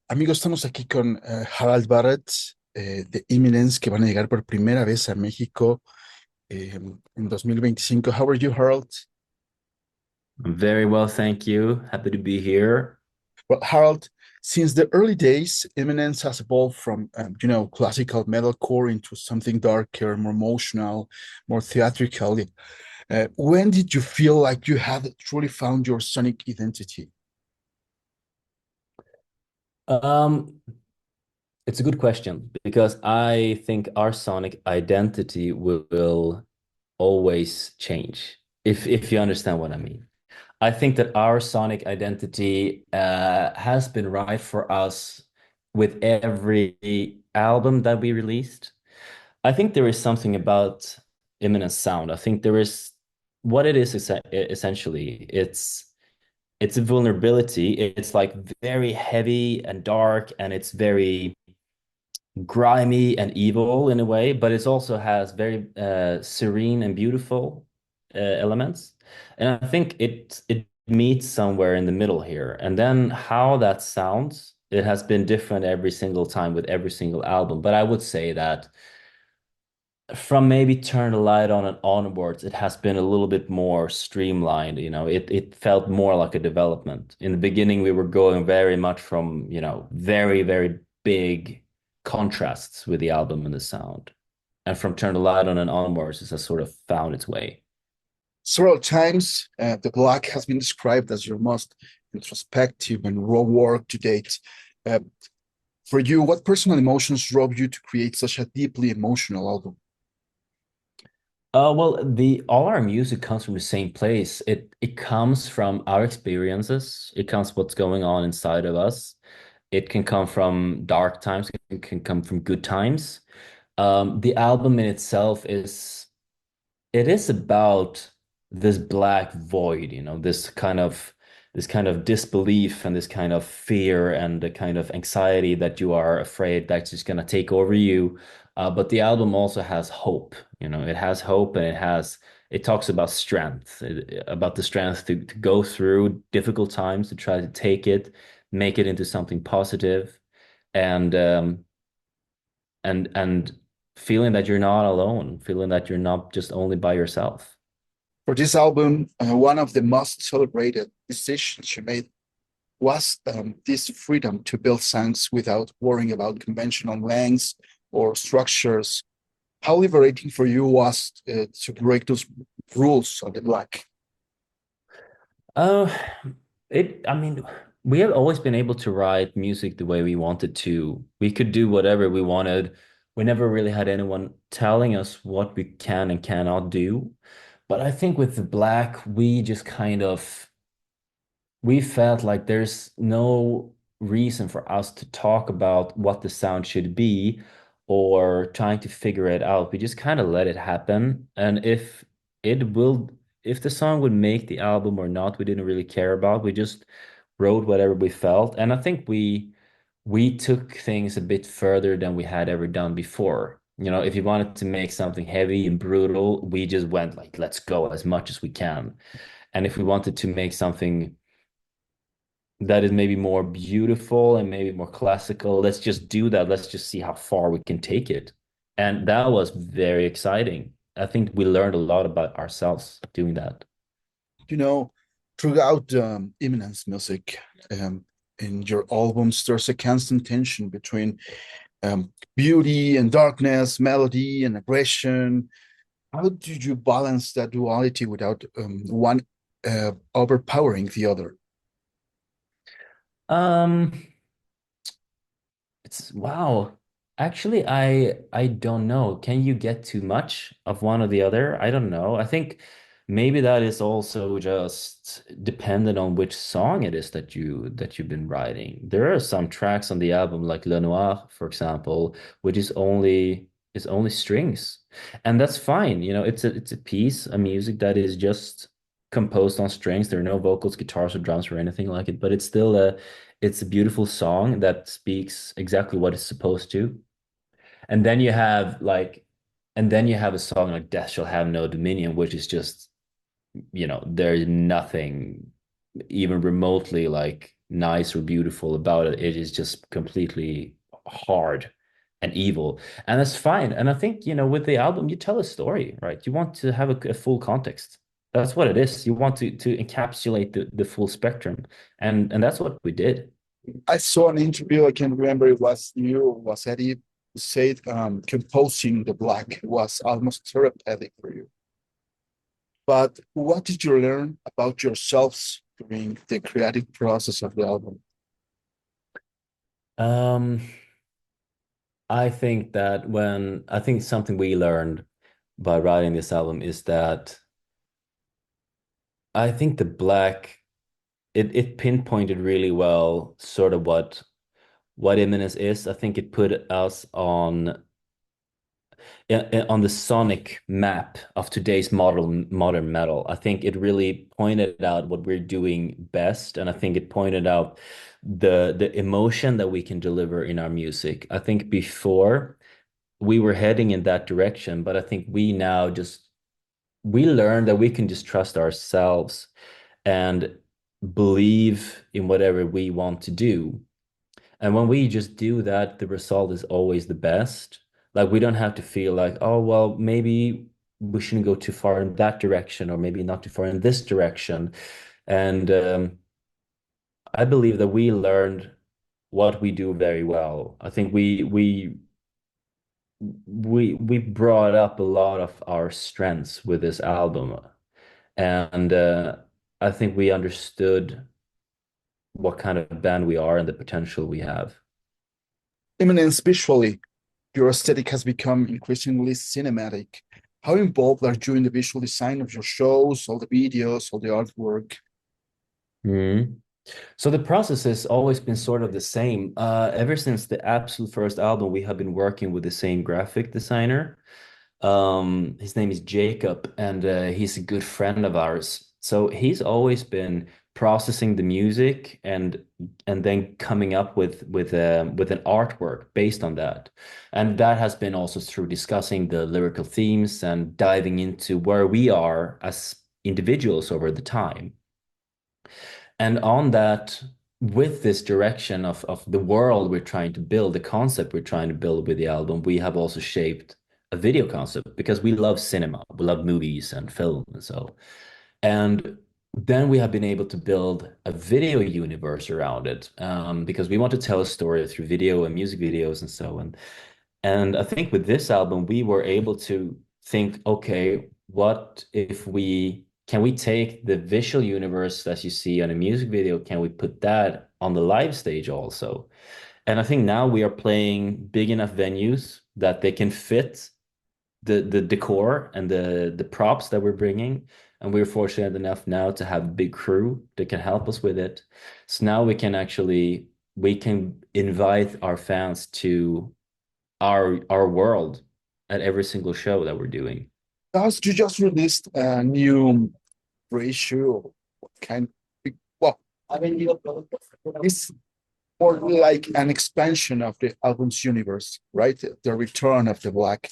Amigos, estamos aquí con Harald Barrett de Imminence, que van a llegar por primera vez a México en 2025. How are you, Harold? Very well, thank you. Happy to be here. Well, Harold, since the early days, Imminence has evolved from, classical metalcore into something darker, more emotional, more theatrical. When did you feel like you had truly found your sonic identity? Um, it's a good question because I think our sonic identity will always change if you understand what I mean. I think that our sonic identity has been right for us with every album that we released. I think there is something about imminent sound. I think there is what it is essentially. It's a vulnerability. It's like very heavy and dark, and it's very grimy and evil in a way, but it also has very serene and beautiful elements. And I think it meets somewhere in the middle here. And then how that sounds, it has been different every single time with every single album. But I would say that from maybe Turn the Light On and onwards, it has been a little bit more streamlined. It felt more like a development. In the beginning, we were going very much from, very, very big contrasts with the album and the sound. And from Turn the Light On and onwards, it has sort of found its way. Several times, the Black has been described as your most introspective and raw work to date. Uh, for you, what personal emotions drove you to create such a deeply emotional album? Well, the all our music comes from the same place. It comes from our experiences. It comes what's going on inside of us. It can come from dark times. It can come from good times. The album in itself it is about this black void, this kind of disbelief and this kind of fear and the kind of anxiety that you are afraid that's just gonna take over you. But the album also has hope. It has hope, and it talks about strength, about the strength to go through difficult times, to try to take it, make it into something positive, and and feeling that you're not alone, feeling that you're not just only by yourself. For this album, one of the most celebrated decisions you made was this freedom to build songs without worrying about conventional lengths or structures. How liberating for you was to break those rules on the Black? Uh, I mean, we have always been able to write music the way we wanted to. We could do whatever we wanted. We never really had anyone telling us what we can and cannot do. But I think with the Black, we felt like there's no reason for us to talk about what the sound should be or trying to figure it out. We just kind of let it happen. And it will, if the song would make the album or not, we didn't really care about. We just wrote whatever we felt. And I think we took things a bit further than we had ever done before. If you wanted to make something heavy and brutal, we just went like, let's go as much as we can. And if we wanted to make something that is maybe more beautiful and maybe more classical. Let's just do that. Let's just see how far we can take it. And that was very exciting. I think we learned a lot about ourselves doing that. You know, throughout Imminence music, in your albums, there's a constant tension between beauty and darkness, melody and aggression. How did you balance that duality without one overpowering the other? Um, it's wow. Actually, I don't know. Can you get too much of one or the other? I don't know. I think maybe that is also just dependent on which song it is that you've been writing. There are some tracks on the album like Le Noir, for example, which is only strings. And that's fine. It's a piece, a music that is just composed on strings. There are no vocals, guitars, or drums or anything like it, but it's a beautiful song that speaks exactly what it's supposed to. And then you have like, and then you have a song like Death Shall Have No Dominion, which is just, there's nothing. even remotely like nice or beautiful about it. It is just completely hard and evil, and that's fine. And I think, with the album, you tell a story, right? You want to have a full context. That's what it is. You want to encapsulate the full spectrum, and that's what we did. I saw an interview, I can remember it was you, was Eddie, who said composing the black was almost therapeutic for you. But what did you learn about yourselves during the creative process of the album? Um, I think something we learned by writing this album is that I think the black it pinpointed really well sort of what Imminence is. I think it put us on the sonic map of today's modern metal. I think it really pointed out what we're doing best, and I think it pointed out the emotion that we can deliver in our music. I think before we were heading in that direction, but I think we learned that we can just trust ourselves and believe in whatever we want to do. And when we just do that, the result is always the best. Like we don't have to feel like, oh, well, maybe we shouldn't go too far in that direction, or maybe not too far in this direction. And I believe that we learned what we do very well. I think we brought up a lot of our strengths with this album, and I think we understood what kind of band we are and the potential we have. Eminence visually, your aesthetic has become increasingly cinematic. How involved are you in the visual design of your shows, all the videos, all the artwork? Mhm. So the process has always been sort of the same. Ever since the absolute first album, we have been working with the same graphic designer. His name is Jacob, and he's a good friend of ours. So he's always been processing the music and then coming up with an artwork based on that. And that has been also through discussing the lyrical themes and diving into where we are as individuals over the time. And on that, with this direction of the world we're trying to build, the concept we're trying to build with the album, we have also shaped a video concept because we love cinema, we love movies and film and so. And then we have been able to build a video universe around it, because we want to tell a story through video and music videos and so on. And I think with this album, we were able to think, okay, what if we can we take the visual universe that you see on a music video, can we put that on the live stage also? And I think now we are playing big enough venues that they can fit the decor and the props that we're bringing. And we're fortunate enough now to have a big crew that can help us with it. So now we can invite our fans to our world at every single show that we're doing. Guys, you just released a new reissue. What kind? Well, it's more like an expansion of the album's universe, right? The return of the Black.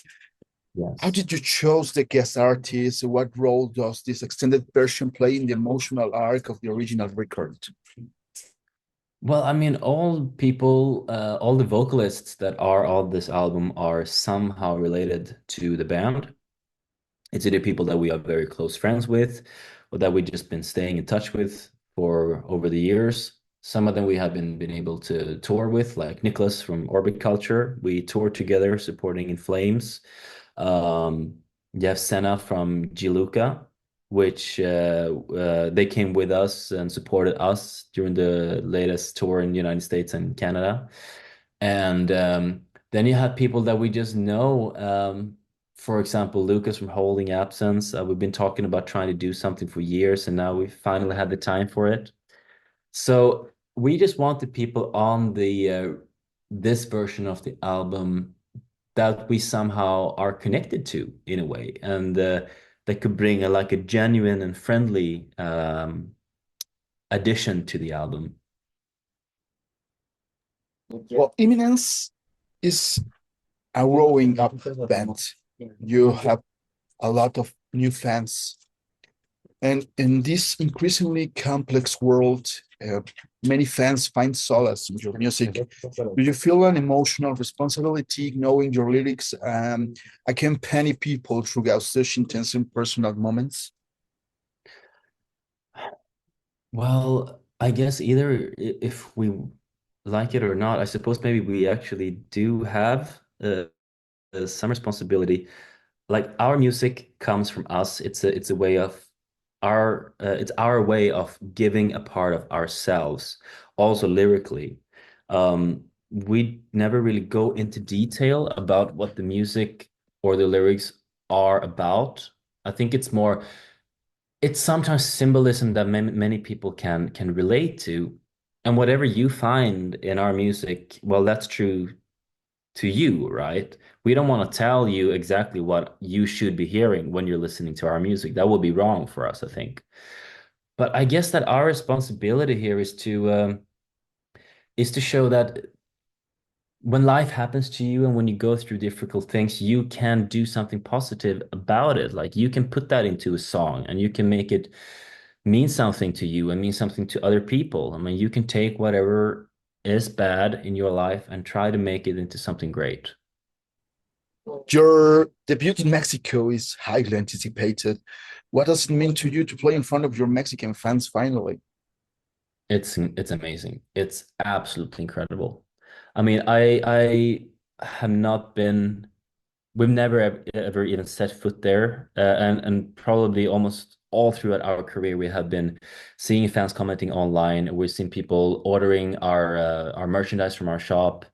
How Yes. did you choose the guest artists? What role does this extended version play in the emotional arc of the original record? Well, I mean, all the vocalists that are on this album are somehow related to the band. It's either people that we are very close friends with or that we've just been staying in touch with for over the years. Some of them we have been able to tour with, like Nicholas from Orbit Culture. We toured together supporting In Flames. Um, you have Senna from Giluca, which they came with us and supported us during the latest tour in the United States and Canada. And then you have people that we just know. For example, Lucas from Holding Absence. We've been talking about trying to do something for years, and now we finally had the time for it. So we just wanted people on the this version of the album that we somehow are connected to in a way, and that could bring like a genuine and friendly addition to the album. Well, Imminence is a growing up band. You have a lot of new fans. And in this increasingly complex world, many fans find solace in your music. Do you feel an emotional responsibility knowing your lyrics accompany people throughout such intense and personal moments? Well, I guess either if we like it or not, I suppose maybe we actually do have some responsibility. Like our music comes from us. It's a way of it's our way of giving a part of ourselves, also lyrically. We never really go into detail about what the music or the lyrics are about. I think it's sometimes symbolism that many people can relate to. And whatever you find in our music, well, that's true to you, right? We don't want to tell you exactly what you should be hearing when you're listening to our music. That would be wrong for us, I think. But I guess that our responsibility here is to show that when life happens to you and when you go through difficult things, you can do something positive about it. Like you can put that into a song and you can make it mean something to you and mean something to other people. I mean, you can take whatever is bad in your life and try to make it into something great. Your debut in Mexico is highly anticipated. What does it mean to you to play in front of your Mexican fans finally? It's amazing. It's absolutely incredible. I mean, I have not been. We've never ever even set foot there, and probably almost all throughout our career, we have been seeing fans commenting online. We've seen people ordering our merchandise from our shop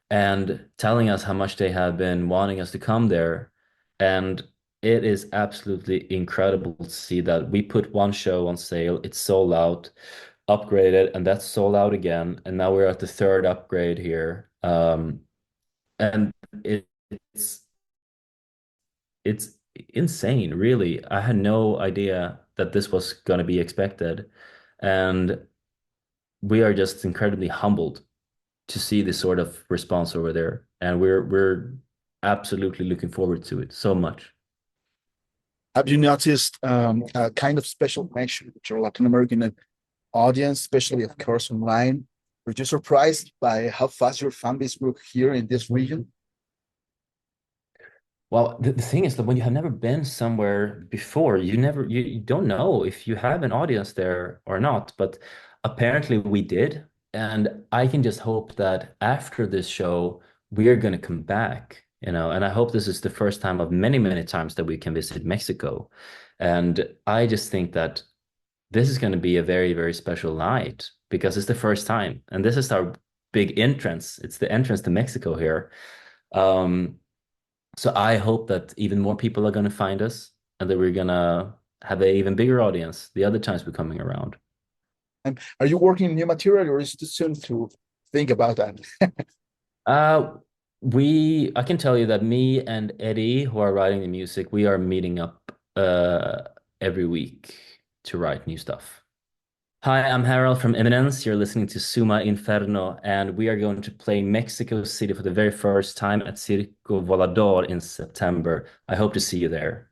and telling us how much they have been wanting us to come there. And it is absolutely incredible to see that we put one show on sale, it's sold out, upgraded, and that's sold out again. And now we're at the third upgrade here. And it's it's insane, really. I had no idea that this was going to be expected. And we are just incredibly humbled to see this sort of response over there. And we're absolutely looking forward to it so much. Have you noticed a kind of special connection with your Latin American audience, especially, of course, online? Were you surprised by how fast your fan base grew here in this region? Well, the thing is that when you have never been somewhere before, you don't know if you have an audience there or not. But apparently we did. And I can just hope that after this show, we are going to come back, and I hope this is the first time of many, many times that we can visit Mexico. And I just think that this is going to be a very, very special night because it's the first time. And this is our big entrance. It's the entrance to Mexico here. Um, so I hope that even more people are going to find us and that we're going to have an even bigger audience the other times we're coming around. And are you working on new material, or is it too soon to think about that? Uh, I can tell you that me and Eddie, who are writing the music, we are meeting up every week to write new stuff. Hi, I'm Harald from Imminence. You're listening to Suma Inferno, and we are going to play Mexico City for the very first time at Circo Volador in September. I hope to see you there.